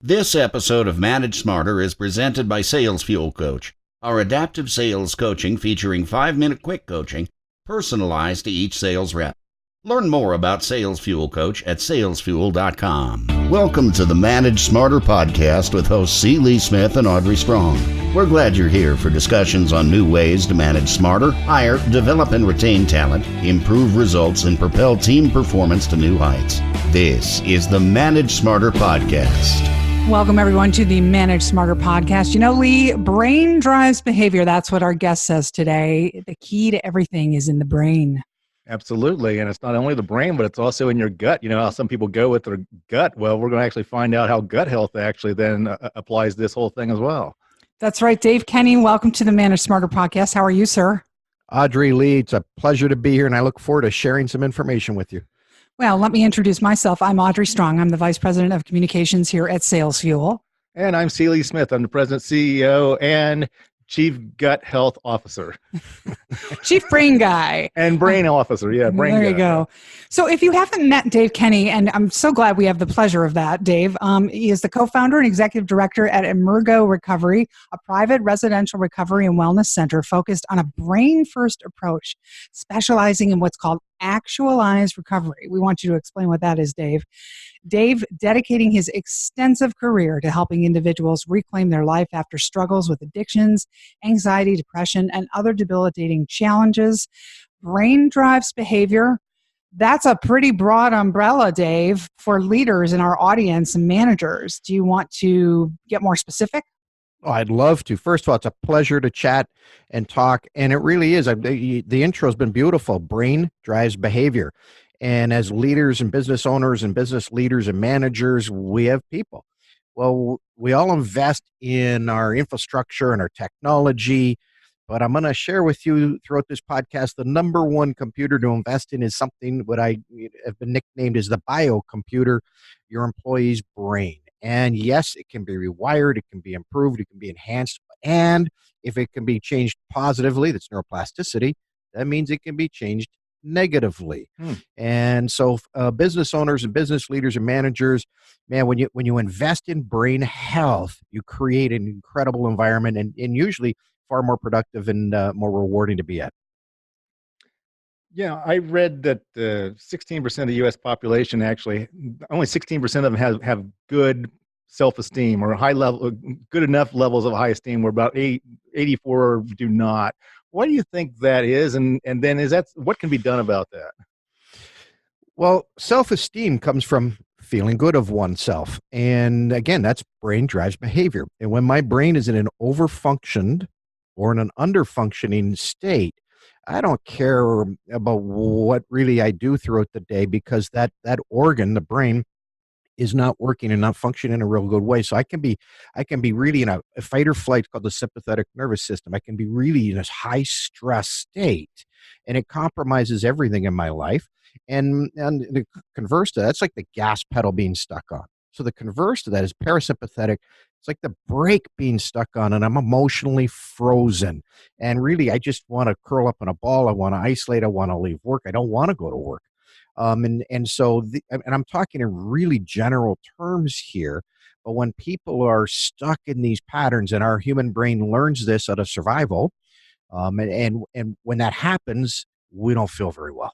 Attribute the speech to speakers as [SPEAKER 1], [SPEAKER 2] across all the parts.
[SPEAKER 1] This episode of Manage Smarter is presented by Sales Fuel Coach, our adaptive sales coaching featuring 5-minute quick coaching personalized to each sales rep. Learn more about Sales Fuel Coach at salesfuel.com. Welcome to the Manage Smarter podcast with hosts C. Lee Smith and Audrey Strong. We're glad you're here for discussions on new ways to manage smarter, hire, develop and retain talent, improve results, and propel team performance to new heights. This is the Manage Smarter podcast.
[SPEAKER 2] Welcome, everyone, to the Manage Smarter podcast. You know, Lee, brain drives behavior. That's what our guest says today. The key to everything is in the brain.
[SPEAKER 3] Absolutely. And it's not only the brain, but it's also in your gut. You know how some people go with their gut? Well, we're going to actually find out how gut health actually then applies this whole thing as well.
[SPEAKER 2] That's right. Dave Kenney, welcome to the Manage Smarter podcast. How are you, sir?
[SPEAKER 4] Audrey, Lee, it's a pleasure to be here, and I look forward to sharing some information with you.
[SPEAKER 2] Well, let me introduce myself. I'm Audrey Strong. I'm the Vice President of Communications here at Sales Fuel.
[SPEAKER 3] And I'm C. Lee Smith. I'm the President, CEO, and Chief Gut Health Officer.
[SPEAKER 2] Chief Brain Guy.
[SPEAKER 3] And Brain Officer, yeah, Brain Guy.
[SPEAKER 2] There you go. So if you haven't met Dave Kenney, and I'm so glad we have the pleasure of that, Dave, he is the co-founder and executive director at Emergo Recovery, a private residential recovery and wellness center focused on a brain-first approach, specializing in what's called Actualized Recovery. We want you to explain what that is, Dave. Dave, dedicating his extensive career to helping individuals reclaim their life after struggles with addictions, anxiety, depression, and other debilitating challenges. Brain drives behavior. That's a pretty broad umbrella, Dave, for leaders in our audience and managers. Do you want to get more specific?
[SPEAKER 4] Oh, I'd love to. First of all, it's a pleasure to chat and talk, and it really is. The intro has been beautiful. Brain drives behavior. And as leaders and business owners and business leaders and managers, we have people. Well, we all invest in our infrastructure and our technology, but I'm going to share with you throughout this podcast, the number one computer to invest in is something what I have been nicknamed as the biocomputer, your employee's brain. And yes, it can be rewired, it can be improved, it can be enhanced, and if it can be changed positively, that's neuroplasticity, that means it can be changed negatively. And so business owners and business leaders and managers, man, when you invest in brain health, you create an incredible environment and usually far more productive and more rewarding to be at.
[SPEAKER 3] Yeah, I read that 16% of the U.S. population actually, only 16% of them have good self-esteem or high level, good enough levels of high esteem, where about 84 do not. What do you think that is? And then what can be done about that?
[SPEAKER 4] Well, self-esteem comes from feeling good of oneself. And again, that's brain drives behavior. And when my brain is in an overfunctioned or in an underfunctioning state, I don't care about what really I do throughout the day because that organ, the brain, is not working and not functioning in a real good way. So I can be really in a fight or flight called the sympathetic nervous system. I can be really in this high stress state, and it compromises everything in my life. And the converse to that, that's like the gas pedal being stuck on. So the converse to that is parasympathetic. It's like the brake being stuck on, and I'm emotionally frozen. And really, I just want to curl up in a ball. I want to isolate. I want to leave work. I don't want to go to work. And I'm talking in really general terms here, but when people are stuck in these patterns, and our human brain learns this out of survival, and when that happens, we don't feel very well.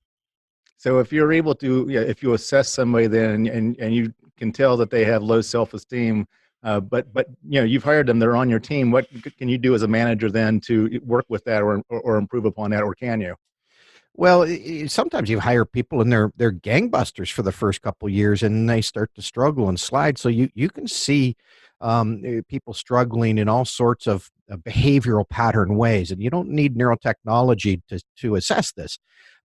[SPEAKER 3] So if you're able to, if you assess somebody then and you can tell that they have low self-esteem, but you've hired them, they're on your team, what can you do as a manager then to work with that or improve upon that, or can you?
[SPEAKER 4] Well, sometimes you hire people and they're gangbusters for the first couple of years, and they start to struggle and slide. So you can see people struggling in all sorts of behavioral pattern ways, and you don't need neurotechnology to assess this.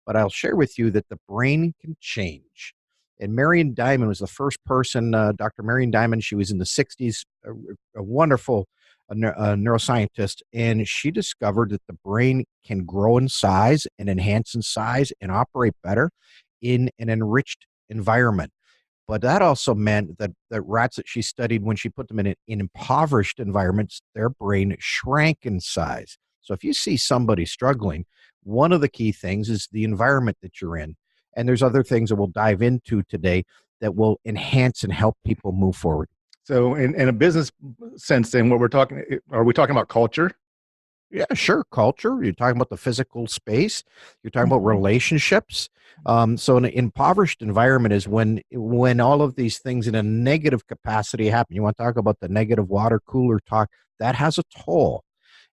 [SPEAKER 4] But I'll share with you that the brain can change. And Marion Diamond was the first person, Dr. Marion Diamond, she was in the 60s, a wonderful neuroscientist, and she discovered that the brain can grow in size and enhance in size and operate better in an enriched environment. But that also meant that rats that she studied, when she put them in impoverished environments, their brain shrank in size. So if you see somebody struggling, one of the key things is the environment that you're in. And there's other things that we'll dive into today that will enhance and help people move forward.
[SPEAKER 3] So in a business sense, then are we talking about culture?
[SPEAKER 4] Yeah, sure. Culture. You're talking about the physical space. You're talking about
[SPEAKER 2] Mhm.
[SPEAKER 4] relationships. So an impoverished environment is when all of these things in a negative capacity happen. You want to talk about the negative water cooler talk, that has a toll.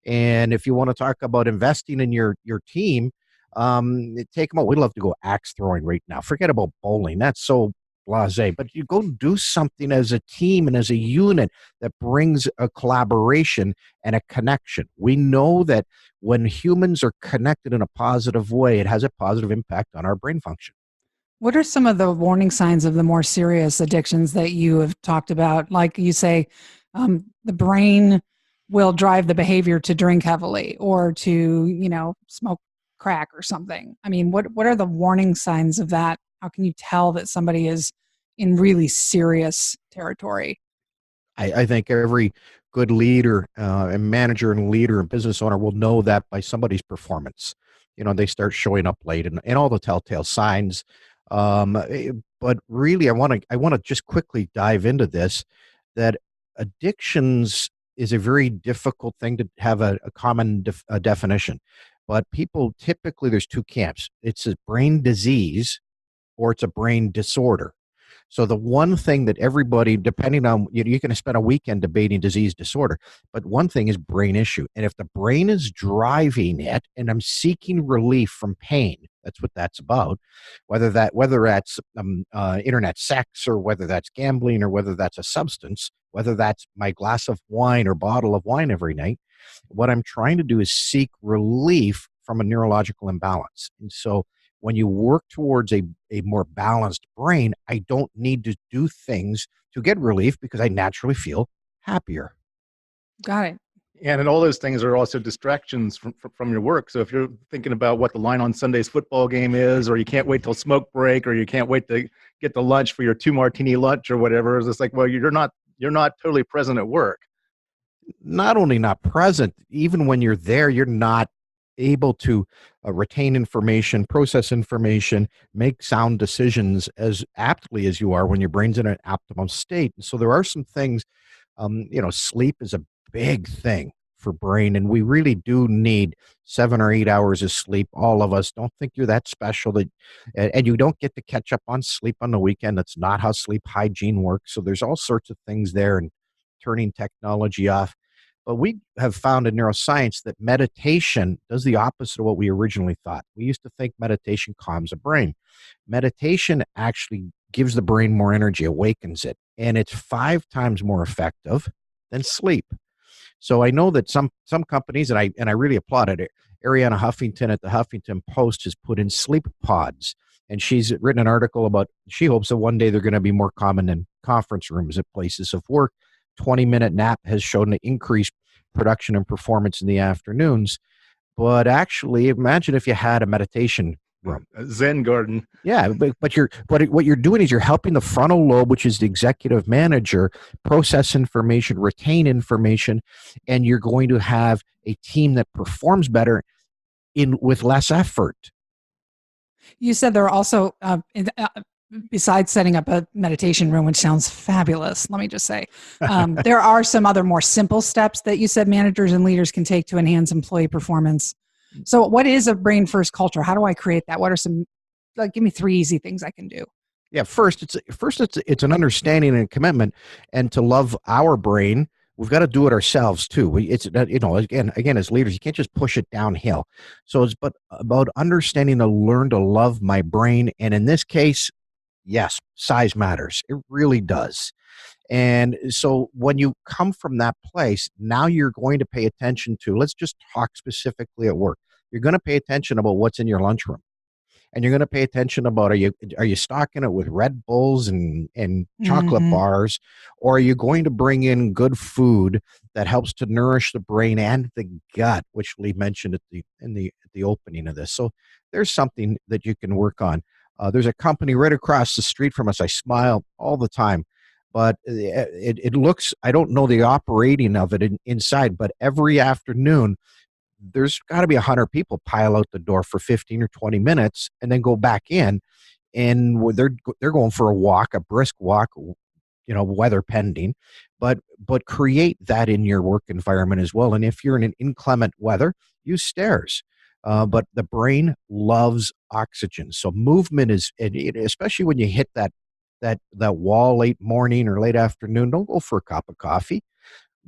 [SPEAKER 4] And if you want to talk about investing in your team, take them out. We love to go axe throwing right now. Forget about bowling. That's so blasé. But you go do something as a team and as a unit that brings a collaboration and a connection. We know that when humans are connected in a positive way, it has a positive impact on our brain function.
[SPEAKER 2] What are some of the warning signs of the more serious addictions that you have talked about? Like you say, the brain will drive the behavior to drink heavily or to, smoke crack or something. I mean, what are the warning signs of that? How can you tell that somebody is in really serious territory?
[SPEAKER 4] I think every good leader and manager and leader and business owner will know that by somebody's performance. They start showing up late and all the telltale signs. But really, I want to just quickly dive into this. That addictions is a very difficult thing to have a common definition. But people typically, there's two camps. It's a brain disease or it's a brain disorder. So the one thing that everybody, depending on, you can spend a weekend debating disease disorder, but one thing is brain issue. And if the brain is driving it and I'm seeking relief from pain, that's what that's about. Whether that's internet sex or whether that's gambling or whether that's a substance, whether that's my glass of wine or bottle of wine every night, what I'm trying to do is seek relief from a neurological imbalance. And so when you work towards a more balanced brain, I don't need to do things to get relief because I naturally feel happier.
[SPEAKER 2] Got it.
[SPEAKER 3] And all those things are also distractions from your work. So if you're thinking about what the line on Sunday's football game is, or you can't wait till smoke break, or you can't wait to get the lunch for your 2 martini lunch or whatever, it's like, well, you're not totally present at work.
[SPEAKER 4] Not only not present, even when you're there, you're not able to retain information, process information, make sound decisions as aptly as you are when your brain's in an optimum state. So there are some things, sleep is a big thing for brain, and we really do need 7 or 8 hours of sleep. All of us. Don't think you're that special and you don't get to catch up on sleep on the weekend. That's not how sleep hygiene works. So there's all sorts of things there, and turning technology off. But we have found in neuroscience that meditation does the opposite of what we originally thought. We used to think meditation calms the brain. Meditation actually gives the brain more energy, awakens it, and it's 5 times more effective than sleep. So I know that some companies, and I really applaud it. Ariana Huffington at the Huffington Post has put in sleep pods, and she's written an article about she hopes that one day they're going to be more common in conference rooms at places of work. 20-minute nap has shown to increase production and performance in the afternoons. But actually, imagine if you had a meditation room.
[SPEAKER 3] A Zen garden.
[SPEAKER 4] Yeah, but what you're doing is you're helping the frontal lobe, which is the executive manager, process information, retain information, and you're going to have a team that performs better with less effort.
[SPEAKER 2] You said there are also, besides setting up a meditation room, which sounds fabulous, let me just say, there are some other more simple steps that you said managers and leaders can take to enhance employee performance. So what is a brain first culture? How do I create that? What are some, give me 3 easy things I can do.
[SPEAKER 4] Yeah, first it's an understanding and commitment, and to love our brain. We've got to do it ourselves too. Again, as leaders, you can't just push it downhill. So it's about understanding to learn to love my brain, and in this case, yes, size matters. It really does. And so when you come from that place, now you're going to pay attention to, let's just talk specifically at work. You're going to pay attention about what's in your lunchroom. And you're going to pay attention about, are you stocking it with Red Bulls and chocolate bars, or are you going to bring in good food that helps to nourish the brain and the gut, which Lee mentioned at the opening of this. So there's something that you can work on. There's a company right across the street from us. I smile all the time, but it looks, I don't know the operating of it inside, but every afternoon, there's got to be 100 people pile out the door for 15 or 20 minutes and then go back in, and they're going for a walk, a brisk walk, weather pending, but create that in your work environment as well. And if you're in an inclement weather, use stairs. But the brain loves oxygen, so movement is, especially when you hit that wall late morning or late afternoon. Don't go for a cup of coffee.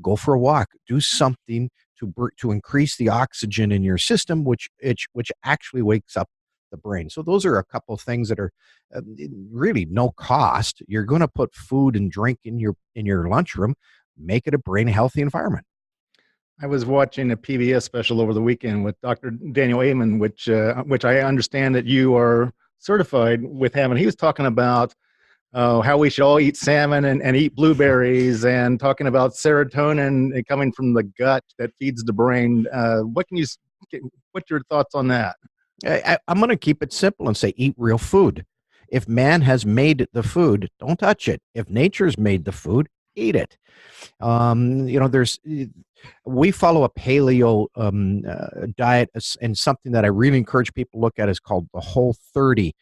[SPEAKER 4] Go for a walk. Do something to increase the oxygen in your system, which actually wakes up the brain. So those are a couple of things that are really no cost. You're going to put food and drink in your lunchroom. Make it a brain healthy environment.
[SPEAKER 3] I was watching a PBS special over the weekend with Dr. Daniel Amen, which I understand that you are certified with having. He was talking about how we should all eat salmon and eat blueberries, and talking about serotonin coming from the gut that feeds the brain. What's your thoughts on that?
[SPEAKER 4] I'm going to keep it simple and say eat real food. If man has made the food, don't touch it. If nature's made the food, eat it. We follow a paleo diet, and something that I really encourage people to look at is called the Whole 30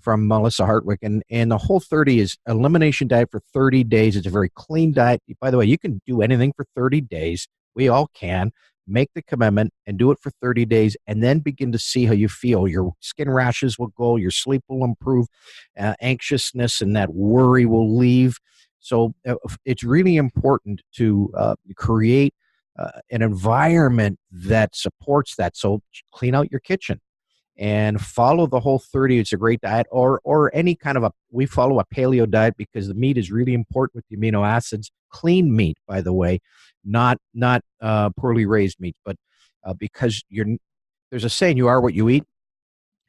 [SPEAKER 4] from Melissa Hartwick. And the Whole 30 is elimination diet for 30 days. It's a very clean diet. By the way, you can do anything for 30 days. We all can. Make the commitment and do it for 30 days, and then begin to see how you feel. Your skin rashes will go, your sleep will improve, anxiousness and that worry will leave. So it's really important to create an environment that supports that. So clean out your kitchen and follow the Whole 30. It's a great diet, or any kind of we follow a paleo diet because the meat is really important with the amino acids. Clean meat, by the way, not poorly raised meat, but because there's a saying, you are what you eat.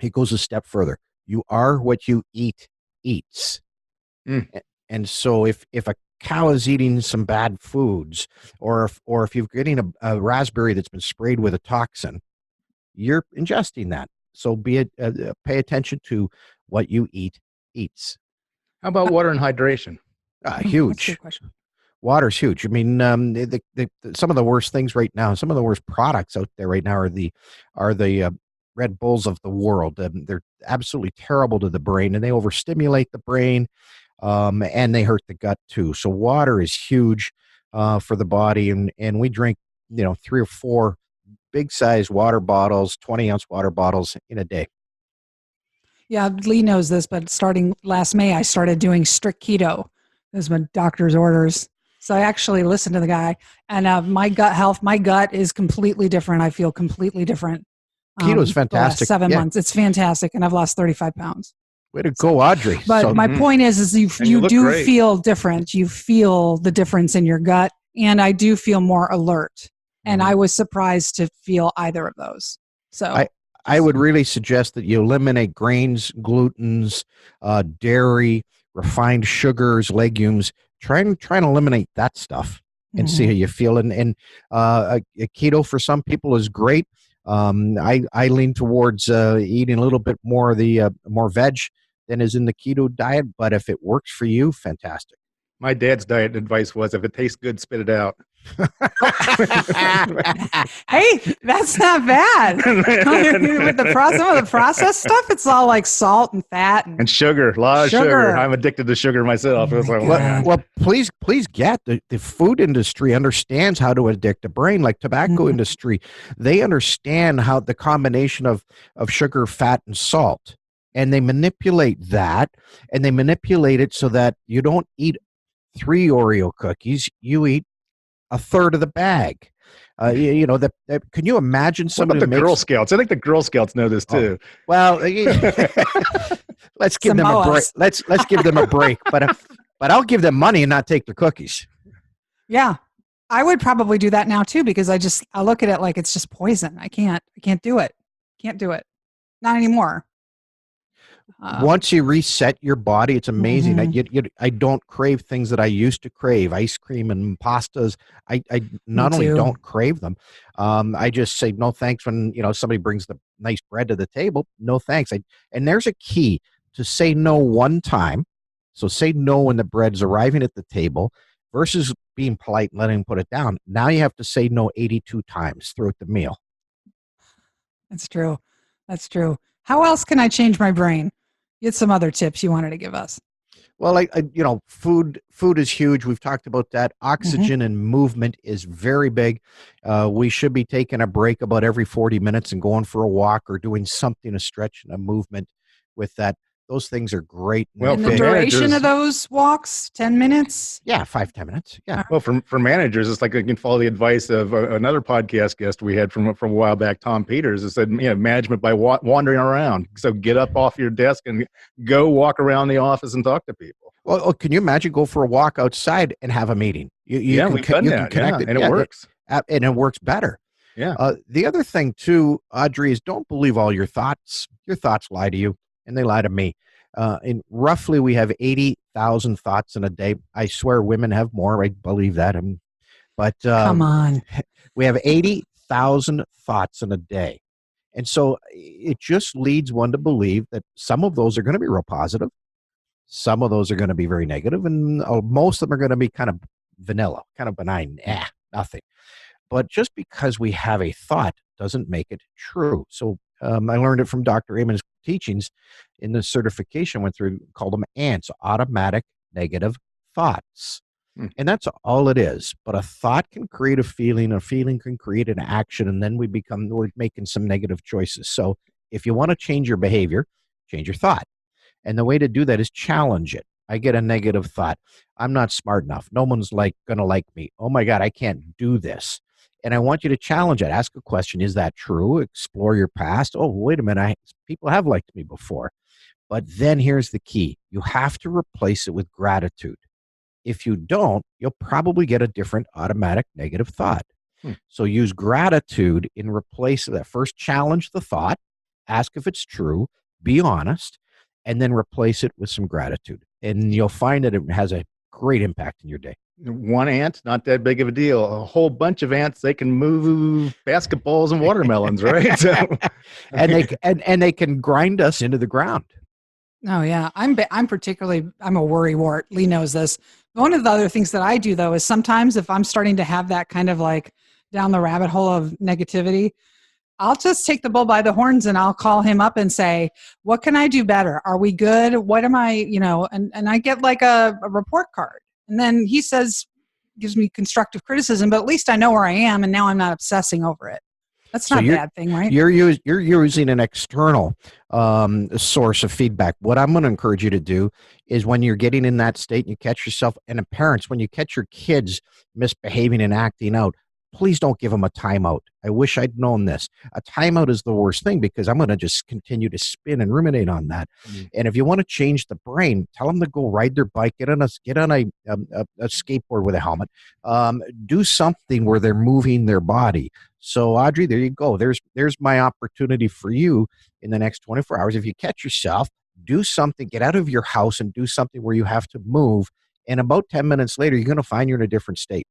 [SPEAKER 4] It goes a step further. You are what you eats. And so if a cow is eating some bad foods, or if you're getting a raspberry that's been sprayed with a toxin, you're ingesting that. So pay attention to what you eats.
[SPEAKER 3] How about water and hydration?
[SPEAKER 4] Huge. Water's huge. I mean, some of the worst things right now, some of the worst products out there right now are the Red Bulls of the world. They're absolutely terrible to the brain, and they overstimulate the brain, and they hurt the gut too. So water is huge for the body, and we drink 3 or 4 big size water bottles, 20-ounce water bottles in a day.
[SPEAKER 2] Yeah, Lee knows this, but starting last May, I started doing strict keto. Those are my doctor's orders. So I actually listened to the guy, and my gut is completely different. I feel completely different.
[SPEAKER 4] Keto is fantastic.
[SPEAKER 2] 7 months. It's fantastic, and I've lost 35 pounds.
[SPEAKER 4] Way to go, Audrey.
[SPEAKER 2] But my point is you do great. Feel different. You feel the difference in your gut, and I do feel more alert. And I was surprised to feel either of those. So
[SPEAKER 4] I would really suggest that you eliminate grains, glutens, dairy, refined sugars, legumes. Try and eliminate that stuff and see how you feel. And keto for some people is great. I lean towards eating a little bit more of the more veg than is in the keto diet. But if it works for you, fantastic.
[SPEAKER 3] My dad's diet advice was, if it tastes good, spit it out.
[SPEAKER 2] Hey, that's not bad. With some of the processed stuff, it's all like salt and fat and
[SPEAKER 3] sugar. A lot of sugar. I'm addicted to sugar myself.
[SPEAKER 4] Well, please get the food industry understands how to addict the brain. Like tobacco industry, they understand how the combination of sugar, fat, and salt, and they manipulate that, and they manipulate it so that you don't eat 3 Oreo cookies, you eat a third of the bag. Can you imagine somebody?
[SPEAKER 3] What about the Girl Scouts? I think the Girl Scouts know this too.
[SPEAKER 4] Well, let's give them a break. Let's give them a break. But I'll give them money and not take their cookies.
[SPEAKER 2] Yeah, I would probably do that now too, because I look at it like it's just poison. I can't do it. Can't do it. Not anymore.
[SPEAKER 4] Once you reset your body, it's amazing. I don't crave things that I used to crave, ice cream and pastas. I not only don't crave them, I just say no thanks when somebody brings the nice bread to the table. No thanks. And there's a key to say no one time. So say no when the bread's arriving at the table versus being polite and letting them put it down. Now you have to say no 82 times throughout the meal.
[SPEAKER 2] That's true. How else can I change my brain? You had some other tips you wanted to give us.
[SPEAKER 4] Well, food is huge. We've talked about that. Oxygen and movement is very big. We should be taking a break about every 40 minutes and going for a walk or doing something, a stretch and a movement with that. Those things are great.
[SPEAKER 3] Well,
[SPEAKER 2] And
[SPEAKER 3] for
[SPEAKER 2] the duration of
[SPEAKER 3] managers,
[SPEAKER 2] those walks, 10 minutes?
[SPEAKER 4] Yeah, 5-10 minutes. Yeah.
[SPEAKER 3] well, for managers, it's like you can follow the advice of another podcast guest we had from a while back, Tom Peters, that said, management by wandering around. So get up off your desk and go walk around the office and talk to people.
[SPEAKER 4] Well, can you imagine go for a walk outside and have a meeting? We've done that,
[SPEAKER 3] and it works.
[SPEAKER 4] And it works better.
[SPEAKER 3] Yeah.
[SPEAKER 4] The other thing too, Audrey, is don't believe all your thoughts. Your thoughts lie to you, and they lie to me. And roughly, we have 80,000 thoughts in a day. I swear, women have more. I believe that. But
[SPEAKER 2] Come on,
[SPEAKER 4] we have 80,000 thoughts in a day, and so it just leads one to believe that some of those are going to be real positive, some of those are going to be very negative, and most of them are going to be kind of vanilla, kind of benign. Nothing. But just because we have a thought doesn't make it true. So I learned it from Dr. Amen's teachings in the certification I went through, called them ANTs, automatic negative thoughts. And that's all it is. But a thought can create a feeling can create an action, and then we're making some negative choices. So if you want to change your behavior, change your thought. And the way to do that is challenge it. I get a negative thought. I'm not smart enough. No one's going to like me. Oh my God, I can't do this. And I want you to challenge it. Ask a question. Is that true? Explore your past. Oh, wait a minute. People have liked me before. But then here's the key. You have to replace it with gratitude. If you don't, you'll probably get a different automatic negative thought. So use gratitude in replace of that. First, challenge the thought. Ask if it's true. Be honest. And then replace it with some gratitude. And you'll find that it has a great impact in your day.
[SPEAKER 3] One ant, not that big of a deal. A whole bunch of ants, they can move basketballs and watermelons, right? So,
[SPEAKER 4] and they can grind us into the ground.
[SPEAKER 2] Oh yeah, I'm a worrywart. Lee knows this. One of the other things that I do though is sometimes if I'm starting to have that kind of like down the rabbit hole of negativity, I'll just take the bull by the horns and I'll call him up and say, what can I do better? Are we good? What am I, and I get like a report card. And then he gives me constructive criticism, but at least I know where I am and now I'm not obsessing over it. That's not a bad thing, right?
[SPEAKER 4] You're using an external source of feedback. What I'm going to encourage you to do is when you're getting in that state and you catch yourself, and parents, when you catch your kids misbehaving and acting out, please don't give them a timeout. I wish I'd known this. A timeout is the worst thing because I'm going to just continue to spin and ruminate on that. And if you want to change the brain, tell them to go ride their bike, get on a skateboard with a helmet, do something where they're moving their body. So Audrey, there you go. There's my opportunity for you in the next 24 hours. If you catch yourself, do something, get out of your house and do something where you have to move. And about 10 minutes later, you're going to find you're in a different state.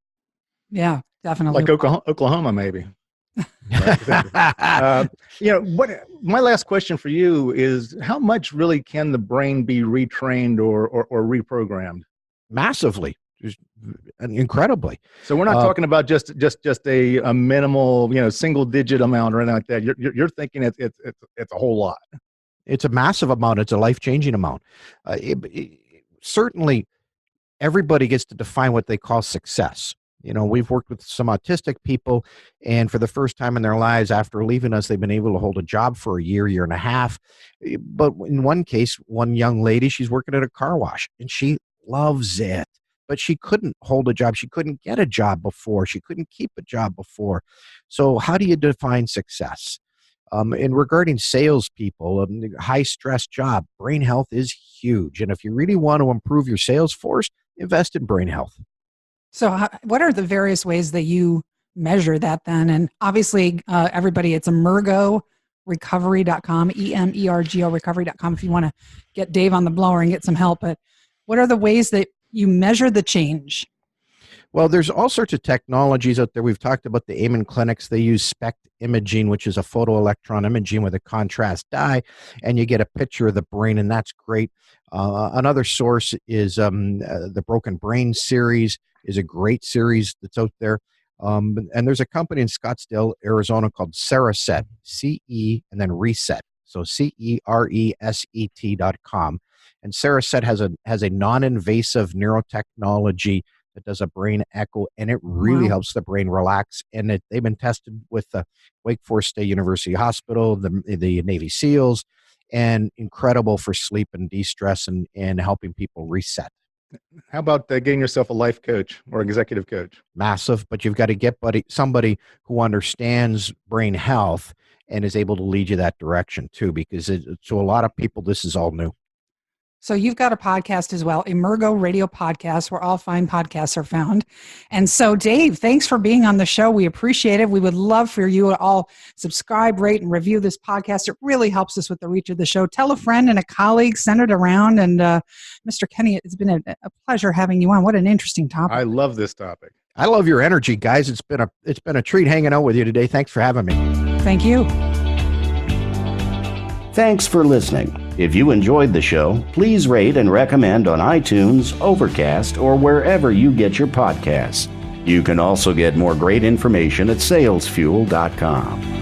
[SPEAKER 2] Yeah, definitely.
[SPEAKER 3] Like Oklahoma, maybe. What my last question for you is: how much really can the brain be retrained or reprogrammed?
[SPEAKER 4] Massively, incredibly.
[SPEAKER 3] So we're not talking about just a minimal, single digit amount or anything like that. You're thinking it's a whole lot.
[SPEAKER 4] It's a massive amount. It's a life-changing amount. Certainly, everybody gets to define what they call success. We've worked with some autistic people, and for the first time in their lives after leaving us, they've been able to hold a job for a year and a half. But in one case, one young lady, she's working at a car wash, and she loves it. But she couldn't hold a job. She couldn't get a job before. She couldn't keep a job before. So how do you define success? And regarding salespeople, high-stress job, brain health is huge. And if you really want to improve your sales force, invest in brain health.
[SPEAKER 2] So what are the various ways that you measure that then? And obviously, everybody, it's EmergoRecovery.com, EMERGO recovery.com if you want to get Dave on the blower and get some help. But what are the ways that you measure the change?
[SPEAKER 4] Well, there's all sorts of technologies out there. We've talked about the Amen clinics. They use SPECT imaging, which is a photoelectron imaging with a contrast dye, and you get a picture of the brain, and that's great. Another source is the Broken Brain series is a great series that's out there. And there's a company in Scottsdale, Arizona called Cereset, CE and then Reset. So CERESET.com. And Cereset has a non-invasive neurotechnology that does a brain echo, and it really helps the brain relax. And they've been tested with the Wake Forest State University Hospital, the Navy SEALs, and incredible for sleep and de-stress and helping people reset.
[SPEAKER 3] How about getting yourself a life coach or executive coach?
[SPEAKER 4] Massive, but you've got to get somebody who understands brain health and is able to lead you that direction too, because to a lot of people, this is all new.
[SPEAKER 2] So you've got a podcast as well, EmergoRadio Podcast, where all fine podcasts are found. And so, Dave, thanks for being on the show. We appreciate it. We would love for you to all subscribe, rate, and review this podcast. It really helps us with the reach of the show. Tell a friend and a colleague, send it around. And Mr. Kenney, it's been a pleasure having you on. What an interesting topic.
[SPEAKER 3] I love this topic.
[SPEAKER 4] I love your energy, guys. It's been a treat hanging out with you today. Thanks for having me.
[SPEAKER 2] Thank you.
[SPEAKER 1] Thanks for listening. If you enjoyed the show, please rate and recommend on iTunes, Overcast, or wherever you get your podcasts. You can also get more great information at salesfuel.com.